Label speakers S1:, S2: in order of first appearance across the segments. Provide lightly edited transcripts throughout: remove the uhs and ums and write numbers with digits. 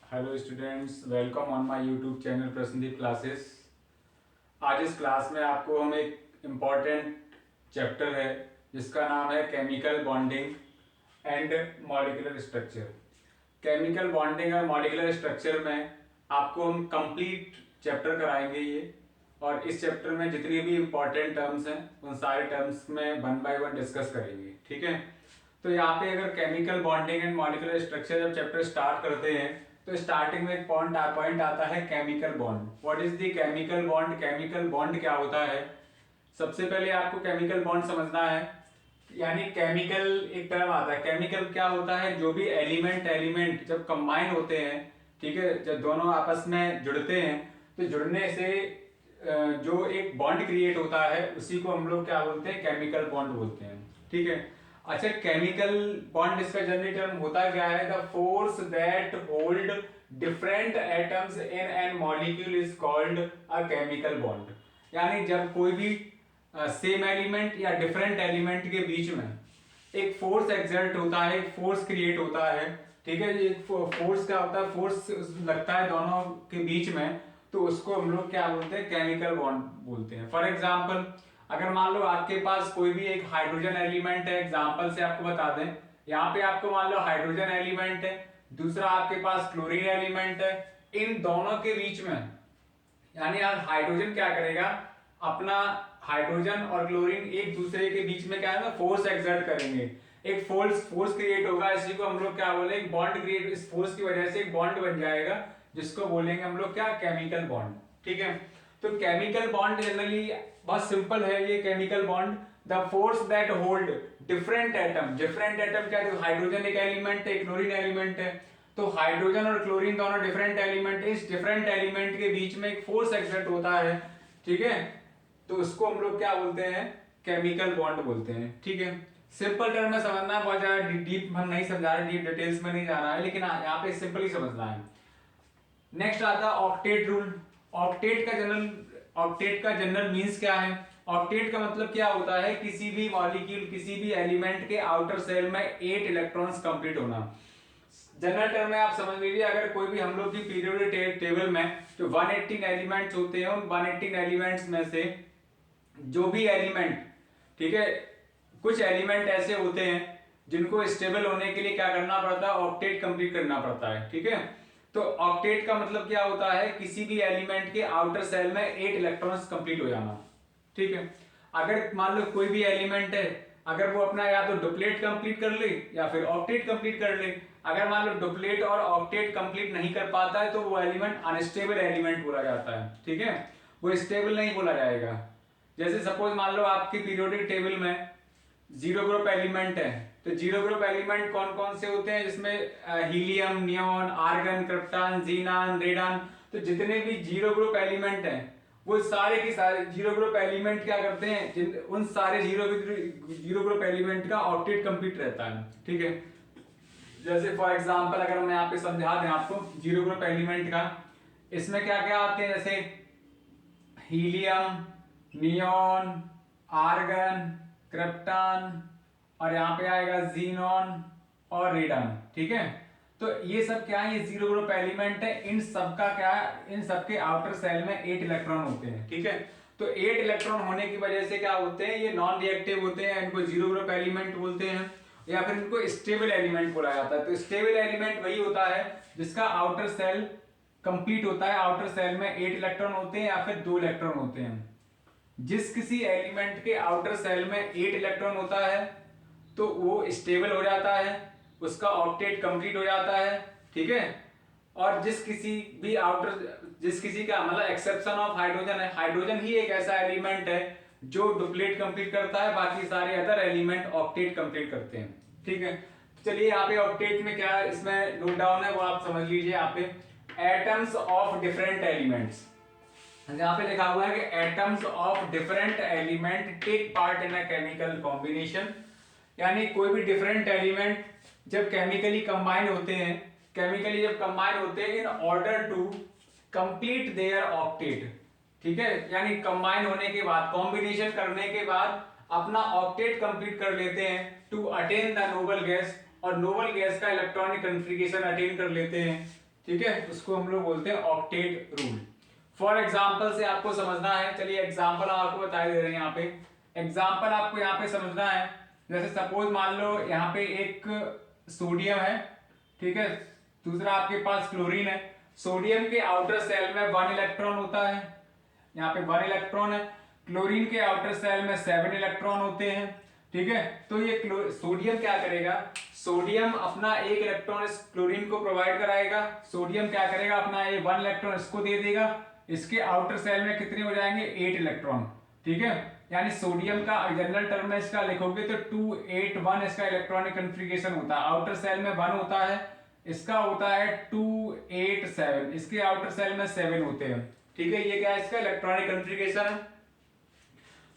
S1: Hello students, welcome on my YouTube channel Prasanndeep classes. आज इस class में आपको हम एक इम्पॉर्टेंट चैप्टर है जिसका नाम है chemical bonding and molecular structure. Chemical bonding और मॉलिक्यूलर स्ट्रक्चर में आपको हम कंप्लीट चैप्टर कराएंगे ये, और इस चैप्टर में जितनी भी इम्पोर्टेंट टर्म्स हैं उन सारे टर्म्स में वन बाय वन डिस्कस करेंगे। ठीक है, तो यहाँ पे अगर chemical bonding and molecular structure जब चैप्टर स्टार्ट करते हैं तो स्टार्टिंग में एक पॉइंट आता है chemical bond. What is the chemical bond? Chemical bond क्या होता है? सबसे पहले आपको केमिकल बॉन्ड समझना है। यानी केमिकल एक टर्म आता है। केमिकल क्या होता है? जो भी एलिमेंट जब कंबाइन होते हैं, ठीक है, जब दोनों आपस में जुड़ते हैं तो जुड़ने से जो एक बॉन्ड क्रिएट होता है उसी को हम लोग क्या बोलते हैं? केमिकल बॉन्ड बोलते हैं। ठीक है। अच्छा, केमिकल बॉन्ड इसका जनरल टर्म होता क्या है? The force that hold different atoms in an molecule is called a chemical bond. यानी जब कोई भी सेम एलिमेंट या डिफरेंट एलिमेंट के बीच में एक फोर्स एक्सर्ट होता है, एक फोर्स क्रिएट होता है। ठीक है, ये फोर्स क्या होता है? फोर्स लगता है दोनों के बीच में, तो उसको हम लोग क्या बोलते हैं? केमिकल बॉन्ड बोलते हैं। फॉर एग्जाम्पल, अगर मान लो आपके पास कोई भी एक हाइड्रोजन एलिमेंट है, एग्जाम्पल से आपको बता दें, यहाँ पे आपको मान लो हाइड्रोजन एलिमेंट है, दूसरा आपके पास क्लोरीन एलिमेंट है। इन दोनों के बीच में यानी आज हाइड्रोजन क्या करेगा? अपना हाइड्रोजन और क्लोरीन एक दूसरे के बीच में क्या है ना, फोर्स एक्सर्ट करेंगे। एक फोर्स क्रिएट होगा, इसी को हम लोग क्या बोले? एक बॉन्ड क्रिएट। इस फोर्स की वजह से एक बॉन्ड बन जाएगा जिसको बोलेंगे हम लोग क्या? Chemical bond. ठीक है, तो केमिकल बॉन्ड जनरली बहुत सिंपल है। ये chemical bond the force that hold different atom क्या है? हाइड्रोजन एक एलिमेंट है, क्लोरीन एलिमेंट है, तो हाइड्रोजन और क्लोरीन दोनों डिफरेंट एलिमेंट है। इस डिफरेंट एलिमेंट के बीच में एक फोर्स एक्सर्ट होता है। ठीक है, तो उसको हम लोग क्या बोलते हैं? केमिकल बॉन्ड बोलते हैं। ठीक है, सिंपल टर्म में समझना है, बहुत ज्यादा डीप हम नहीं समझा रहे, डीप डिटेल्स में नहीं जा रहा है, लेकिन यहाँ पे सिंपल ही समझना है। नेक्स्ट आता है ऑक्टेट रूल। ऑक्टेट का जनरल मीन्स क्या है? ऑक्टेट का मतलब क्या होता है? किसी भी मॉलिक्यूल, किसी भी एलिमेंट के आउटर सेल में 8 इलेक्ट्रॉन्स कंप्लीट होना। जनरल टर्म में आप समझ लीजिए, अगर कोई भी हम लोग की पीरियोडिक टेबल में जो 118 एलिमेंट्स होते हैं, उन 118 एलिमेंट्स में से जो भी एलिमेंट, ठीक है, कुछ एलिमेंट ऐसे होते हैं जिनको स्टेबल होने के लिए क्या करना पड़ता है? ऑक्टेट कंप्लीट करना पड़ता है। ठीक है, तो ऑक्टेट का मतलब क्या होता है? किसी भी एलिमेंट के आउटर सेल में 8 इलेक्ट्रॉन्स कंप्लीट हो जाना। ठीक है, अगर मान लो कोई भी एलिमेंट है, अगर वो अपना या तो डुप्लेट कंप्लीट कर ले या फिर ऑक्टेट कंप्लीट कर ले, अगर मान लो डुप्लेट और ऑक्टेट कंप्लीट नहीं कर पाता है तो वो एलिमेंट अनस्टेबल एलिमेंट बोला जाता है। ठीक है, वो स्टेबल नहीं बोला जाएगा। जैसे सपोज मान लो आपकी पीरियोडिक टेबल में जीरो ग्रुप एलिमेंट है, तो जीरो ग्रुप एलिमेंट कौन कौन से होते हैं? जिसमें helium, neon, argon, krypton, xenon, radon. तो जितने भी जीरो ग्रुप एलिमेंट हैं वो सारे के सारे जीरो ग्रुप एलिमेंट क्या करते हैं? उन सारे जीरो ग्रुप एलिमेंट का ऑक्टेट कंप्लीट रहता है। ठीक है, जैसे फॉर एग्जांपल अगर मैं यहाँ पे समझा दें आपको जीरो ग्रुप एलिमेंट का, इसमें क्या क्या आते हैं? जैसे हीलियम, नियोन, आर्गन, क्रिप्टॉन, और यहाँ पे आएगा जीनॉन और रेडन। ठीक है, तो ये सब क्या है? ये जीरो ग्रुप एलिमेंट है। इन सब का क्या है? इन सब के आउटर सेल में 8 इलेक्ट्रॉन होते हैं। ठीक है, तो 8 इलेक्ट्रॉन होने की वजह से क्या होते हैं? ये नॉन रिएक्टिव होते हैं, इनको जीरो ग्रुप एलिमेंट बोलते हैं, या फिर इनको स्टेबल एलिमेंट बोला जाता है। तो स्टेबल एलिमेंट वही होता है जिसका आउटर सेल कंप्लीट होता है, आउटर सेल में 8 इलेक्ट्रॉन होते हैं या फिर 2 इलेक्ट्रॉन होते हैं। जिस किसी एलिमेंट के आउटर सेल में 8 इलेक्ट्रॉन होता है तो वो स्टेबल हो जाता है, उसका ऑक्टेट कंप्लीट हो जाता है। ठीक है, और जिस किसी का मतलब एक्सेप्शन ऑफ हाइड्रोजन है, हाइड्रोजन ही एक ऐसा एलिमेंट है जो डुप्लेट कंप्लीट करता है, बाकी सारे अदर एलिमेंट ऑक्टेट कंप्लीट करते हैं। ठीक है, तो चलिए यहाँ पे ऑक्टेट में क्या इसमें नोट डाउन है वो आप समझ लीजिए। यहाँ पे एटम्स ऑफ डिफरेंट एलिमेंट्स, यहाँ पे लिखा हुआ है कि atoms of different element take part in a chemical combination. यानी कोई भी डिफरेंट एलिमेंट जब केमिकली कंबाइन होते हैं, केमिकली जब कंबाइन होते हैं in order to complete their octet. ठीक है, यानी कंबाइन होने के बाद, कॉम्बिनेशन करने के बाद अपना ऑक्टेट कंप्लीट कर लेते हैं to attain the noble gas, और नोबल गैस का इलेक्ट्रॉनिक कॉन्फ़िगरेशन अटेन कर लेते हैं। ठीक है, उसको हम लोग बोलते हैं ऑक्टेट रूल। फॉर एग्जाम्पल से आपको समझना है, चलिए एग्जाम्पल आपको बता दे रहे हैं। यहाँ पे एग्जाम्पल आपको यहाँ पे समझना है। जैसे सपोज मान लो यहाँ पे एक सोडियम है, ठीक है, दूसरा आपके पास क्लोरीन है। सोडियम के आउटर सेल में 1 इलेक्ट्रॉन होता है, यहाँ पे 1 इलेक्ट्रॉन है। क्लोरीन के आउटर सेल में 7 इलेक्ट्रॉन होते हैं, ठीक है। तो ये सोडियम क्या करेगा, सोडियम अपना 1 इलेक्ट्रॉन इस क्लोरीन को प्रोवाइड कराएगा। सोडियम क्या करेगा, अपना ये 1 इलेक्ट्रॉन इसको दे देगा। इसके आउटर सेल में कितने हो जाएंगे, 8 इलेक्ट्रॉन, ठीक है। यानी सोडियम का जनरल टर्म में इसका लिखोगे तो 2 8 1 इसका इलेक्ट्रॉनिक कन्फिगरेशन होता है। आउटर सेल में 1 होता है, इसका होता है 2 8 7, इसके आउटर सेल में 7 होते हैं, ठीक है। ये क्या है, इसका इलेक्ट्रॉनिक कन्फिगरेशन है।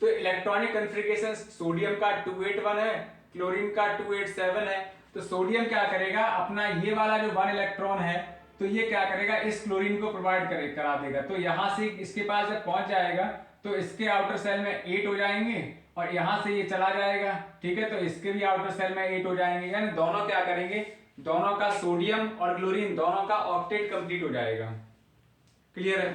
S1: तो इलेक्ट्रॉनिक कन्फिगरेशन सोडियम का 281 है, क्लोरीन का 287 है। तो सोडियम क्या करेगा, अपना ये वाला जो 1 इलेक्ट्रॉन है, तो ये क्या करेगा, इस क्लोरीन को प्रोवाइड करा देगा। तो यहां से इसके पास जब पहुंच जाएगा तो इसके आउटर सेल में 8 हो जाएंगे और यहां से ये चला जाएगा, ठीक है। तो इसके भी आउटर सेल में 8 हो जाएंगे, यानी दोनों क्या करेंगे, दोनों का सोडियम और क्लोरीन दोनों का ऑक्टेट कंप्लीट हो जाएगा। क्लियर है।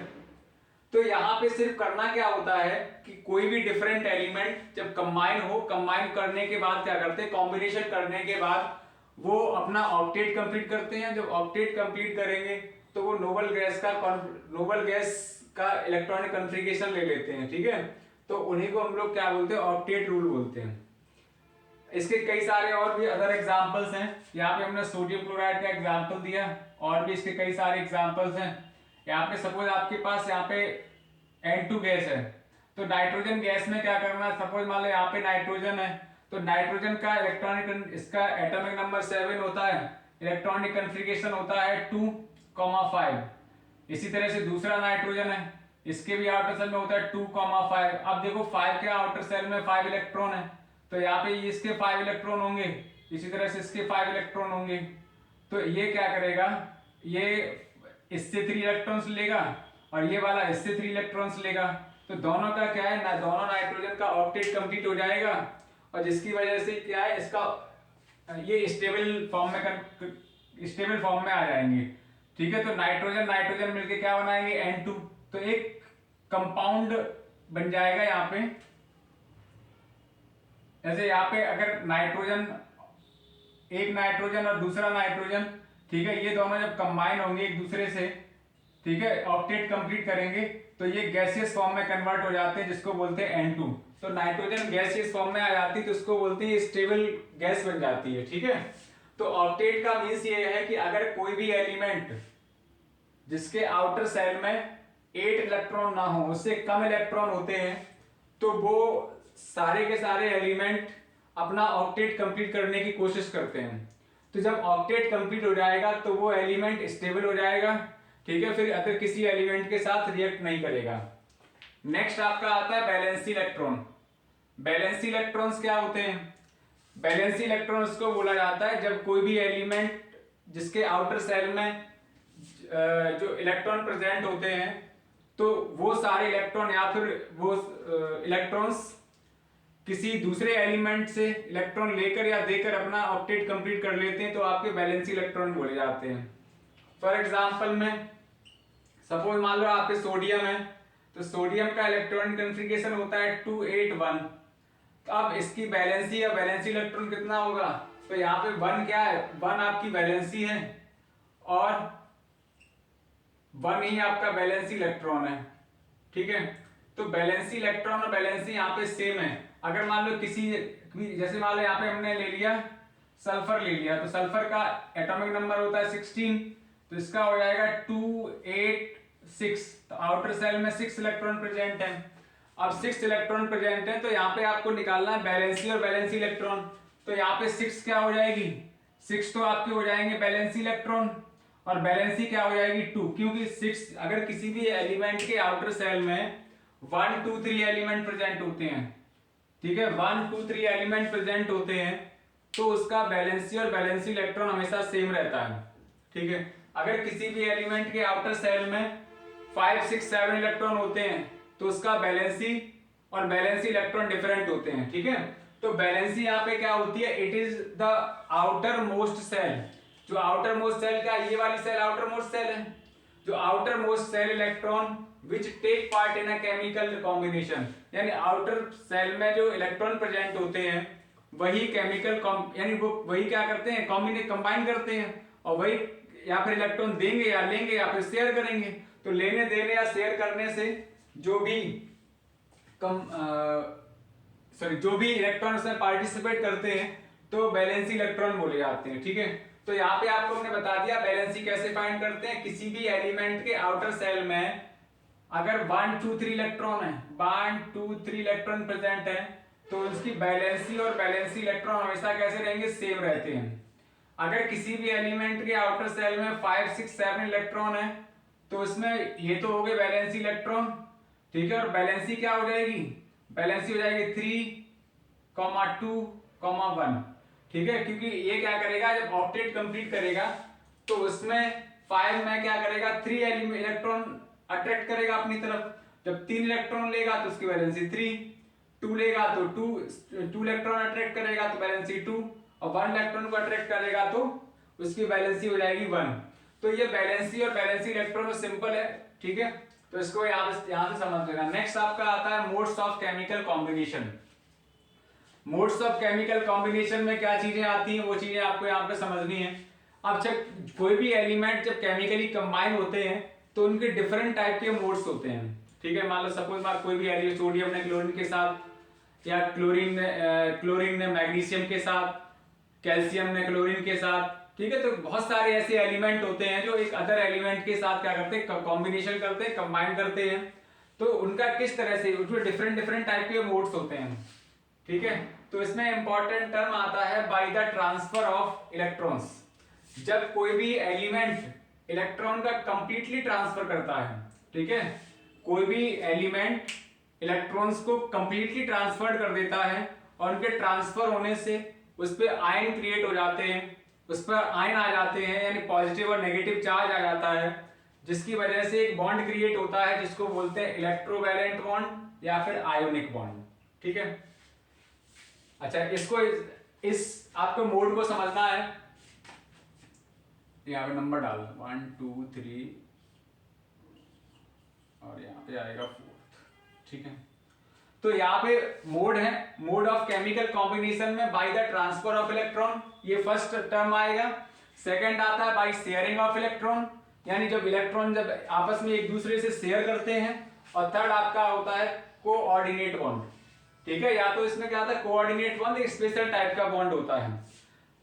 S1: तो यहाँ पे सिर्फ करना क्या होता है कि कोई भी डिफरेंट एलिमेंट जब कंबाइन हो, कंबाइन करने के बाद क्या करते हैं, कॉम्बिनेशन करने के बाद वो अपना ऑक्टेट कंप्लीट करते हैं। जब ऑक्टेट कंप्लीट करेंगे तो वो नोबल गैस का इलेक्ट्रॉनिक कॉन्फ़िगरेशन ले लेते हैं, ठीक है। तो उन्हीं को हम लोग क्या बोलते हैं, ऑक्टेट रूल बोलते हैं। इसके कई सारे और भी अदर एग्जांपल्स हैं। यहाँ पे हमने सोडियम क्लोराइड का एग्जांपल दिया, और भी इसके कई सारे एग्जांपल्स हैं। यहाँ पे सपोज आपके पास यहाँ पे N2 गैस है, तो नाइट्रोजन गैस में क्या करना है, सपोज मान लो यहाँ पे नाइट्रोजन है, तो नाइट्रोजन का इलेक्ट्रॉनिक, इसका एटॉमिक नंबर 7 होता है, इलेक्ट्रॉनिक कॉन्फ़िगरेशन होता है 2,5। इसी तरह से दूसरा नाइट्रोजन है, इसके भी आउटर सेल में होता है 2,5। अब देखो 5 के आउटर सेल में 5 इलेक्ट्रॉन है, तो यहाँ पे इसके 5 इलेक्ट्रॉन होंगे, इसी तरह से इसके 5 इलेक्ट्रॉन होंगे। तो ये क्या करेगा, ये इससे 3 इलेक्ट्रॉन्स लेगा और ये वाला इससे 3 इलेक्ट्रॉन्स लेगा। तो दोनों का क्या है ना, दोनों नाइट्रोजन का ऑक्टेट कंप्लीट हो जाएगा, और जिसकी वजह से क्या है, इसका ये स्टेबल फॉर्म में आ जाएंगे, ठीक है। तो नाइट्रोजन मिलके क्या बनाएंगे, N2। तो एक कंपाउंड बन जाएगा यहाँ पे। जैसे यहाँ पे अगर एक नाइट्रोजन और दूसरा नाइट्रोजन, ठीक है, ये दोनों जब कंबाइन होंगे एक दूसरे से, ठीक है, ऑक्टेट कंप्लीट करेंगे, तो ये गैसियस फॉर्म में कन्वर्ट हो जाते हैं, जिसको बोलते हैं N2। तो नाइट्रोजन गैसियस फॉर्म में आ जाती है, तो उसको बोलते हैं स्टेबल गैस बन जाती है, ठीक है। तो ऑक्टेट का मीन्स ये है कि अगर कोई भी एलिमेंट जिसके आउटर सेल में 8 इलेक्ट्रॉन ना हो, उससे कम इलेक्ट्रॉन होते हैं, तो वो सारे के सारे एलिमेंट अपना ऑक्टेट कंप्लीट करने की कोशिश करते हैं। तो जब ऑक्टेट कंप्लीट हो जाएगा तो वो एलिमेंट स्टेबल हो जाएगा, ठीक है, फिर अगर किसी एलिमेंट के साथ रिएक्ट नहीं करेगा। नेक्स्ट आपका आता है वैलेंसी इलेक्ट्रॉन। वैलेंसी इलेक्ट्रॉन्स क्या होते हैं, वैलेंसी इलेक्ट्रॉन्स को बोला जाता है जब कोई भी एलिमेंट जिसके आउटर सेल में जो इलेक्ट्रॉन प्रेजेंट होते हैं, तो वो सारे इलेक्ट्रॉन या फिर वो इलेक्ट्रॉन्स किसी दूसरे एलिमेंट से इलेक्ट्रॉन लेकर या देकर अपना ऑक्टेट कंप्लीट कर लेते हैं, तो आपके वैलेंसी इलेक्ट्रॉन बोले जाते हैं। फॉर एग्जांपल में सपोज मान लो आपके सोडियम है, तो सोडियम का इलेक्ट्रॉनिक कॉन्फ़िगरेशन होता है 281। तो अब इसकी वैलेंसी या वैलेंसी इलेक्ट्रॉन कितना होगा, तो यहाँ पे 1 क्या है, 1 आपकी वैलेंसी है और 1 ही आपका वैलेंसी इलेक्ट्रॉन है, ठीक है। तो वैलेंसी इलेक्ट्रॉन और वैलेंसी यहाँ पे सेम है। अगर मान लो किसी, जैसे मान लो यहाँ पे हमने ले लिया सल्फर ले लिया, तो सल्फर का एटॉमिक नंबर होता है 16, तो इसका हो जाएगा 286। तो आउटर सेल में 6 इलेक्ट्रॉन प्रेजेंट है। अब 6 इलेक्ट्रॉन प्रेजेंट है, तो यहाँ पे आपको निकालना है वैलेंसी और वैलेंसी इलेक्ट्रॉन। तो यहाँ पे 6 क्या हो जाएगी, 6 तो आपके हो जाएंगे वैलेंसी इलेक्ट्रॉन, और वैलेंसी क्या हो जाएगी 2, क्योंकि 6 अगर किसी भी एलिमेंट के आउटर सेल में 1 2 3 एलिमेंट प्रेजेंट होते हैं, ठीक है, 1 2 3 एलिमेंट प्रेजेंट होते हैं, तो उसका वैलेंसी और वैलेंसी इलेक्ट्रॉन हमेशा सेम रहता है, ठीक है। अगर किसी भी एलिमेंट के आउटर सेल में 5 6 7 इलेक्ट्रॉन होते हैं, तो उसका वैलेंसी और वैलेंसी इलेक्ट्रॉन डिफरेंट होते हैं, ठीक है। तो वैलेंसी यहाँ पे क्या होती है, it is the outermost shell, जो आउटर मोस्ट सेल का, ये वाली सेल आउटर मोस्ट सेल है, जो outermost shell electron which take part in a chemical combination, यानी आउटर सेल में जो इलेक्ट्रॉन प्रेजेंट होते हैं वही केमिकल यानी वो वही क्या करते हैं, कंबाइन करते हैं, और वही या फिर इलेक्ट्रॉन देंगे या लेंगे या फिर शेयर करेंगे। तो लेने देने या शेयर करने से जो भी जो भी इलेक्ट्रॉन उसमें पार्टिसिपेट करते हैं तो वैलेंसी इलेक्ट्रॉन बोले जाते हैं। ठीक है, तो यहाँ पे आपको हमने बता दिया वैलेंसी कैसे फाइंड करते हैं। किसी भी एलिमेंट के आउटर सेल में अगर 1 2 3 इलेक्ट्रॉन है, 1 2 3 इलेक्ट्रॉन प्रेजेंट है, तो उसकी वैलेंसी और वैलेंसी इलेक्ट्रॉन हमेशा कैसे रहेंगे, सेम रहते हैं। अगर किसी भी एलिमेंट के आउटर सेल में 5 6 7 इलेक्ट्रॉन है, तो उसमें ये तो हो गए वैलेंसी इलेक्ट्रॉन, ठीक है, और वैलेंसी क्या हो जाएगी, वैलेंसी हो जाएगी 3, 2, 1, ठीक है, क्योंकि ये क्या करेगा, जब ऑक्टेट कंप्लीट करेगा तो उसमें 5 में क्या करेगा, 3 इलेक्ट्रॉन अट्रैक्ट करेगा अपनी तरफ। जब 3 इलेक्ट्रॉन लेगा तो उसकी वैलेंसी 3, 2 लेगा तो 2 इलेक्ट्रॉन अट्रैक्ट करेगा तो वैलेंसी 2, और 1 इलेक्ट्रॉन को अट्रैक्ट करेगा तो उसकी वैलेंसी हो जाएगी 1। तो ये वैलेंसी और वैलेंसी इलेक्ट्रॉन सिंपल है, ठीक है, तो इसको यहाँ से समझ लेना। नेक्स्ट आपका आता है modes of chemical combination. Modes of chemical combination में क्या चीजें आती हैं, वो चीजें आपको यहाँ पे समझनी है। अब जब कोई भी एलिमेंट जब केमिकली कंबाइन होते हैं तो उनके डिफरेंट टाइप के मोड्स होते हैं, ठीक है। मान लो सपोज मान कोई भी एलिमेंट, सोडियम ने क्लोरीन के साथ, या क्लोरीन ने मैग्नीशियम के साथ, कैल्शियम ने क्लोरीन के साथ, ठीक है। तो बहुत सारे ऐसे एलिमेंट होते हैं जो एक अदर एलिमेंट के साथ क्या करते हैं, कॉम्बिनेशन करते हैं, कंबाइन करते हैं। तो उनका किस तरह से, उसमें डिफरेंट टाइप के मोड्स होते हैं, ठीक है। तो इसमें इंपॉर्टेंट टर्म आता है by the transfer of electrons. जब कोई भी एलिमेंट इलेक्ट्रॉन का कंप्लीटली ट्रांसफर करता है, ठीक है, कोई भी एलिमेंट इलेक्ट्रॉन्स को कंप्लीटली ट्रांसफर कर देता है, और उनके ट्रांसफर होने से उस पर आयन क्रिएट हो जाते हैं, उस पर आयन आ जाते हैं, यानी पॉजिटिव और नेगेटिव चार्ज आ जाता है, जिसकी वजह से एक बॉन्ड क्रिएट होता है जिसको बोलते हैं इलेक्ट्रोवैलेंट बॉन्ड या फिर आयोनिक बॉन्ड, ठीक है। अच्छा, इसको इस आपको मोड को समझना है, यहाँ पे नंबर डाल 1 2 3 और यहाँ पे आएगा 4, ठीक है। तो यहाँ पे मोड है, मोड ऑफ केमिकल कॉम्बिनेशन में by the transfer of electron, ये फर्स्ट टर्म आएगा। सेकंड आता है बाय शेयरिंग ऑफ इलेक्ट्रॉन, यानी जब इलेक्ट्रॉन जब आपस में एक दूसरे से शेयर करते हैं। और थर्ड आपका होता है कोऑर्डिनेट बॉन्ड, ठीक है। या तो इसमें क्या होता है, कोऑर्डिनेट बॉन्ड एक स्पेशल टाइप का बॉन्ड होता है।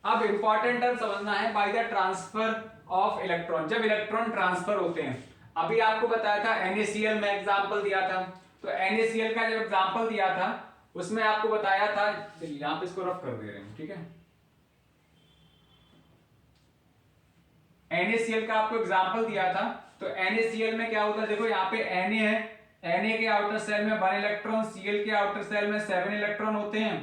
S1: अब इंपॉर्टेंट टर्म समझना है, by the transfer of electron, जब इलेक्ट्रॉन ट्रांसफर होते हैं। अभी आपको बताया था NaCl में एग्जांपल दिया था, तो NaCl का जब एग्जांपल दिया था उसमें आपको बताया था, चलिए यहां पे इसको रफ कर दे रहे हैं, ठीक है। NaCl का आपको एग्जांपल दिया था, तो NaCl में क्या होता है, देखो यहाँ पे Na है, Na के आउटर सेल में 1 इलेक्ट्रॉन, Cl के आउटर सेल में 7 इलेक्ट्रॉन होते हैं।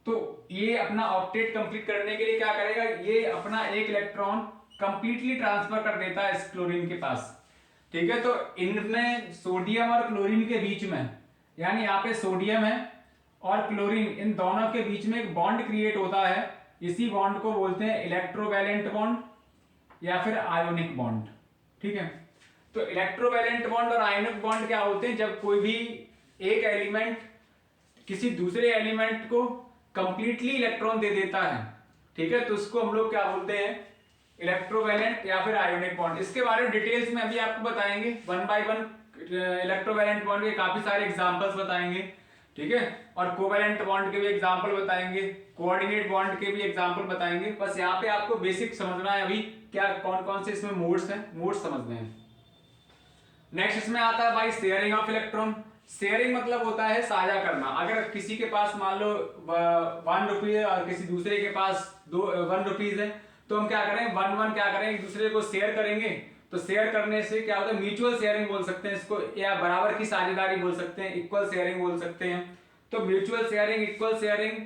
S1: तो ये अपना ऑक्टेट कंप्लीट करने के लिए क्या करेगा, ये अपना एक इलेक्ट्रॉन कंप्लीटली ट्रांसफर कर देता है इस क्लोरीन के पास, ठीक है। तो इनमें सोडियम और क्लोरीन के बीच में, यानी यहाँ पे सोडियम है और क्लोरीन, इन दोनों के बीच में एक बॉन्ड क्रिएट होता है। इसी बॉन्ड को बोलते हैं इलेक्ट्रोवैलेंट बॉन्ड या फिर आयोनिक बॉन्ड, ठीक है। तो इलेक्ट्रोवैलेंट बॉन्ड और आयोनिक बॉन्ड क्या होते हैं, जब कोई भी एक एलिमेंट किसी दूसरे एलिमेंट को कंप्लीटली इलेक्ट्रॉन दे देता है, ठीक है, तो उसको हम लोग क्या बोलते हैं, इलेक्ट्रोवैलेंट या फिर आयोनिक बॉन्ड। इसके बारे में डिटेल्स में अभी आपको बताएंगे 1 बाय 1, इलेक्ट्रोवैलेंट बॉन्ड के काफी सारे एग्जांपल्स बताएंगे, ठीक है, और कोवैलेंट बॉन्ड के भी एग्जांपल बताएंगे, कोऑर्डिनेट बॉन्ड के भी एग्जांपल बताएंगे। बस यहाँ पे आपको बेसिक समझना है अभी क्या कौन कौन से इसमें मोड्स हैं, मोड्स समझने हैं। नेक्स्ट इसमें आता है भाई शेयरिंग ऑफ इलेक्ट्रॉन। शेयरिंग मतलब होता है साझा करना। अगर किसी के पास मान लो 1 रुपये है और किसी दूसरे के पास 1 रुपीज है, तो हम क्या करें, 1 क्या करें, एक दूसरे को शेयर करेंगे। तो शेयर करने से क्या होता है, म्यूचुअल शेयरिंग बोल सकते हैं इसको, या बराबर की साझेदारी बोल सकते हैं, इक्वल शेयरिंग बोल सकते हैं। तो म्यूचुअल शेयरिंग, इक्वल शेयरिंग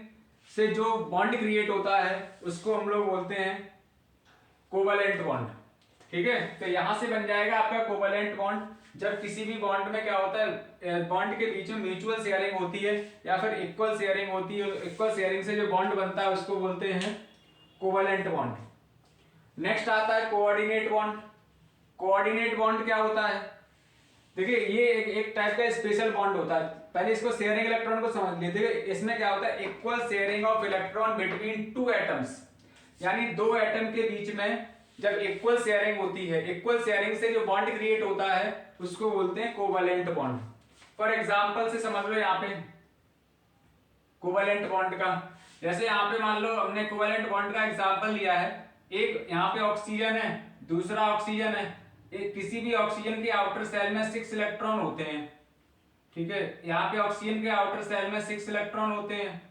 S1: से जो बॉन्ड क्रिएट होता है उसको हम लोग बोलते हैं कोवैलेंट बॉन्ड, ठीक है। तो यहां से बन जाएगा आपका कोवैलेंट बॉन्ड। जब किसी भी बॉन्ड में क्या होता है, बॉन्ड के बीच में म्यूचुअल शेयरिंग होती है या फिर इक्वल शेयरिंग होती है, इक्वल शेयरिंग से जो बॉन्ड बनता है उसको बोलते हैं कोवैलेंट बॉन्ड। नेक्स्ट आता है कोऑर्डिनेट बॉन्ड। कोऑर्डिनेट बॉन्ड क्या होता है? देखिए ये एक टाइप का स्पेशल बॉन्ड होता है। पहले इसको शेयरिंग इलेक्ट्रॉन को समझ लीजिए। देखिए इसमें क्या होता है, equal sharing of electron between two atoms, यानी दो एटम के बीच में जब इक्वल शेयरिंग होती है, इक्वल शेयरिंग से जो बॉन्ड क्रिएट होता है उसको बोलते हैं कोवैलेंट बॉन्ड। फॉर एग्जांपल से समझ लो यहाँ पे कोवैलेंट बॉन्ड का, जैसे यहाँ पे मान लो हमने कोवैलेंट बॉन्ड का एग्जांपल लिया है, एक यहाँ पे ऑक्सीजन है, दूसरा ऑक्सीजन है। किसी भी ऑक्सीजन के आउटर सेल में 6 इलेक्ट्रॉन होते हैं, ठीक है। यहाँ पे ऑक्सीजन के आउटर सेल में 6 इलेक्ट्रॉन होते हैं।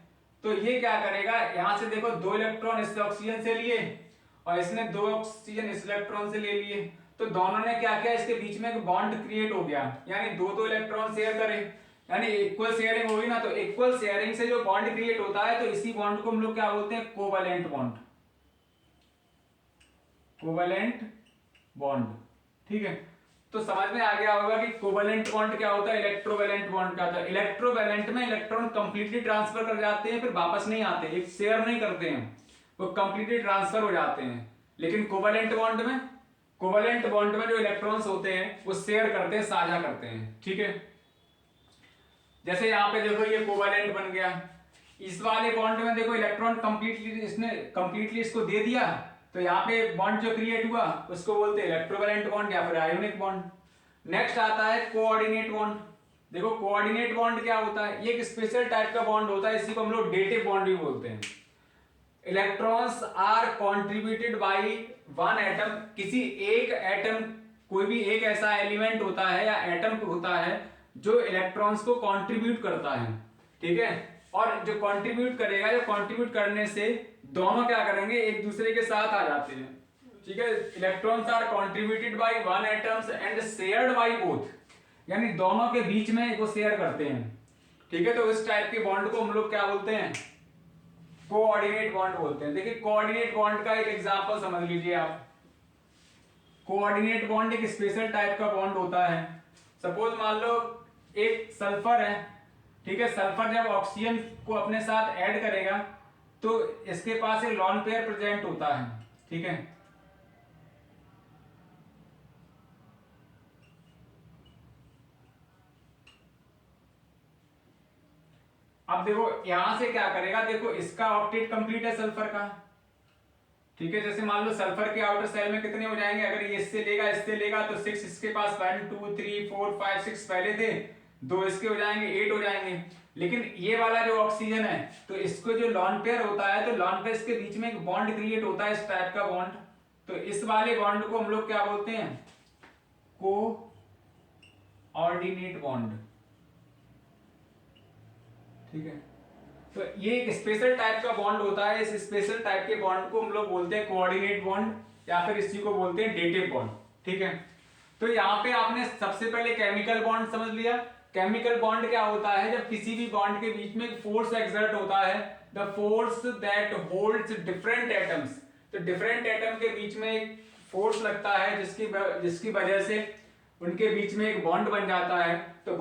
S1: तो ये क्या करेगा, यहाँ से देखो 2 इलेक्ट्रॉन इस ऑक्सीजन से लिए और इसने 2 ऑक्सीजन इस इलेक्ट्रॉन से ले लिए, तो दोनों ने क्या किया, इसके बीच में एक बॉन्ड क्रिएट हो गया, यानी दो इलेक्ट्रॉन शेयर करें, यानी इक्वल शेयरिंग होगी ना। तो इक्वल शेयरिंग से जो बॉन्ड क्रिएट होता है, तो इसी बॉन्ड को हम लोग क्या बोलते हैं, कोवैलेंट बॉन्ड। कोवैलेंट बॉन्ड, ठीक है। तो समझ में आ गया होगा कि कोवैलेंट बॉन्ड क्या होता है, इलेक्ट्रोवैलेंट बॉन्ड क्या होता है। इलेक्ट्रोवैलेंट में इलेक्ट्रॉन कंप्लीटली ट्रांसफर कर जाते हैं, फिर वापस नहीं आते, एक शेयर नहीं करते हैं, वो कंप्लीटली ट्रांसफर हो जाते हैं। लेकिन कोवैलेंट बॉन्ड में, कोवैलेंट बॉन्ड में जो इलेक्ट्रॉन्स होते हैं वो शेयर करते हैं, साझा करते हैं, ठीक है। जैसे यहाँ पे देखो ये कोवैलेंट बन गया, इस वाले बॉन्ड में देखो इलेक्ट्रॉन कंप्लीटली इसको दे दिया, तो यहाँ पे बॉन्ड जो क्रिएट हुआ उसको बोलते हैं इलेक्ट्रोवैलेंट बॉन्ड या फिर आयोनिक बॉन्ड। नेक्स्ट आता है कोऑर्डिनेट बॉन्ड। देखो कोऑर्डिनेट बॉन्ड क्या होता है, ये एक स्पेशल टाइप का बॉन्ड होता है, इसी को हम लोग डेटिव बॉन्ड भी बोलते हैं। Electrons are contributed by one atom, किसी एक एटम, कोई भी एक ऐसा एलिमेंट होता है या एटम होता है जो इलेक्ट्रॉन्स को कंट्रीब्यूट करता है, ठीक है। और जो कंट्रीब्यूट करेगा, जो कंट्रीब्यूट करने से दोनों क्या करेंगे, एक दूसरे के साथ आ जाते हैं, ठीक है। Electrons are contributed by one atoms and shared by both, यानी दोनों के बीच में वो शेयर करते हैं, ठीक है। तो इस टाइप के बॉन्ड को हम लोग क्या बोलते हैं, कोऑर्डिनेट बॉन्ड बोलते हैं। देखिए कोऑर्डिनेट बॉन्ड का एक एग्जांपल समझ लीजिए आप। कोऑर्डिनेट बॉन्ड एक स्पेशल टाइप का बॉन्ड होता है। सपोज मान लो एक सल्फर है, ठीक है। सल्फर जब ऑक्सीजन को अपने साथ ऐड करेगा तो इसके पास एक लॉन पेयर प्रेजेंट होता है, ठीक है। अब देखो यहां से क्या करेगा, देखो इसका ऑक्टेट कंप्लीट है सल्फर का, ठीक है। जैसे मान लो सल्फर के आउटर सेल में कितने हो जाएंगे, अगर ये इससे लेगा तो 6 इसके पास 1 2 3 4 5 6 पहले थे, 2 इसके हो जाएंगे, 8 हो जाएंगे। लेकिन ये वाला जो ऑक्सीजन है, तो इसको जो लॉन पेयर होता है, तो लॉन पेयर के बीच में एक बॉन्ड क्रिएट होता है, इस टाइप का बॉन्ड। तो इस वाले बॉन्ड को हम लोग क्या बोलते हैं, कोऑर्डिनेट बॉन्ड, ठीक है। तो ये एक स्पेशल टाइप का बॉन्ड होता है, इस स्पेशल टाइप के बॉन्ड को हम लोग बोलते हैं कोऑर्डिनेट बॉन्ड या फिर इसी को बोलते हैं डेटिव बॉन्ड, ठीक है। तो यहाँ पे आपने सबसे पहले केमिकल बॉन्ड समझ लिया। केमिकल बॉन्ड क्या होता है, जब किसी भी बॉन्ड के बीच में फोर्स एक्सर्ट होता है, the force that holds different atoms, तो डिफरेंट एटम के बीच में एक फोर्स लगता है जिसकी वजह से उनके बीच में एक बॉन्ड बन जाता है। तो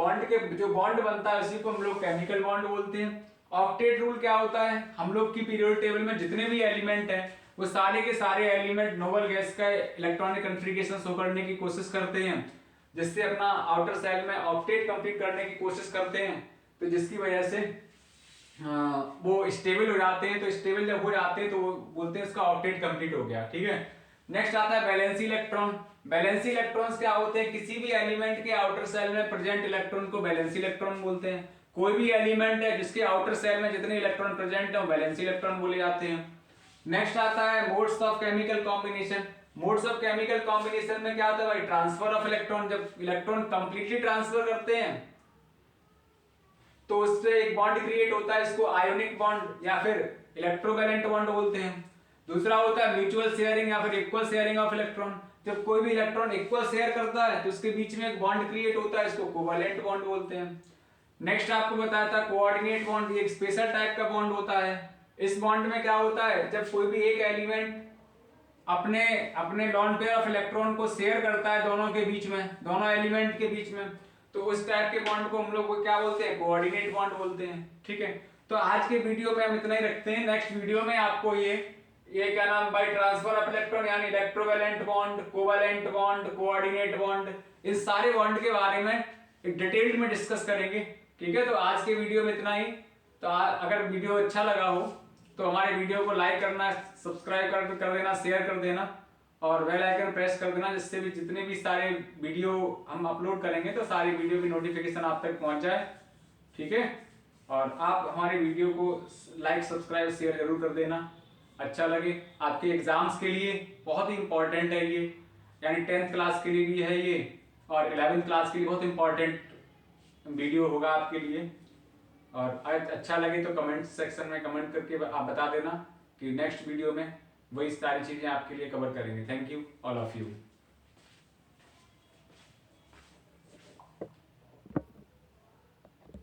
S1: जो बॉन्ड बनता है उसी को हम लोग केमिकल बॉन्ड बोलते हैं। ऑक्टेट रूल क्या होता है, हम लोग की पीरियोडिक टेबल में जितने भी एलिमेंट हैं वो सारे के सारे एलिमेंट नोबल गैस का इलेक्ट्रॉनिक कॉन्फ़िगरेशन शो करने की कोशिश करते हैं, जिससे अपना आउटर सेल में ऑक्टेट कंप्लीट करने की कोशिश करते हैं, तो जिसकी वजह से वो स्टेबल हो जाते हैं। तो स्टेबल जब हो जाते हैं तो वो बोलते हैं इसका ऑक्टेट कंप्लीट हो गया, ठीक है। नेक्स्ट आता है वैलेंसी इलेक्ट्रॉन। वैलेंसी इलेक्ट्रॉन्स क्या होते हैं, किसी भी एलिमेंट के आउटर सेल में प्रेजेंट इलेक्ट्रॉन को वैलेंसी इलेक्ट्रॉन बोलते हैं। कोई भी एलिमेंट है जिसके आउटर सेल में जितने इलेक्ट्रॉन प्रेजेंट है वैलेंसी इलेक्ट्रॉन बोले जाते हैं। नेक्स्ट आता है modes of chemical combination. Modes of chemical combination में क्या होता है भाई, ट्रांसफर ऑफ इलेक्ट्रॉन। जब इलेक्ट्रॉन कंप्लीटली ट्रांसफर करते हैं तो उससे एक बॉन्ड क्रिएट होता है, इसको आयोनिक बॉन्ड या फिर इलेक्ट्रोवैलेंट बॉन्ड बोलते हैं। दूसरा होता है म्यूचुअल शेयरिंग या फिर इक्वल शेयरिंग ऑफ इलेक्ट्रॉन। जब कोई भी इलेक्ट्रॉन इक्वल शेयर करता है तो उसके बीच में एक बॉन्ड क्रिएट होता है, इसको कोवैलेंट बॉन्ड बोलते हैं। नेक्स्ट आपको बताया था कोऑर्डिनेट बॉन्ड, ये एक स्पेशल टाइप का बॉन्ड होता है। इस बॉन्ड में क्या होता है, जब कोई भी एक एलिमेंट अपने लॉन पेयर ऑफ इलेक्ट्रॉन को शेयर करता है दोनों के बीच में, दोनों एलिमेंट के बीच में, तो उस टाइप के बॉन्ड को हम लोग क्या बोलते हैं, कोऑर्डिनेट बॉन्ड बोलते हैं, ठीक है। तो आज के वीडियो में हम इतना ही रखते हैं। नेक्स्ट वीडियो में आपको ये ये क्या नाम भाई, ट्रांसफर ऑफ इलेक्ट्रॉन यानी electrovalent bond, covalent bond, coordinate bond, इस सारे बॉन्ड के बारे में एक डिटेल्ड में डिस्कस करेंगे। ठीक है, तो आज के वीडियो में इतना ही। तो अगर वीडियो अच्छा लगा हो तो हमारे वीडियो को लाइक करना, सब्सक्राइब कर देना, शेयर कर देना और बेल आइकन प्रेस कर देना, जिससे भी जितने भी सारे वीडियो हम अपलोड करेंगे तो सारी वीडियो की नोटिफिकेशन आप तक पहुंच जाए। ठीक है, और आप हमारे वीडियो को लाइक सब्सक्राइब शेयर जरूर कर देना, अच्छा लगे। आपके एग्जाम्स के लिए बहुत ही इंपॉर्टेंट है ये, यानी 10th क्लास के लिए भी है ये और 11th क्लास के लिए बहुत इंपॉर्टेंट वीडियो होगा आपके लिए। और अच्छा लगे तो कमेंट सेक्शन में कमेंट करके आप बता देना कि नेक्स्ट वीडियो में वही सारी चीजें आपके लिए कवर करेंगे। Thank you all of you.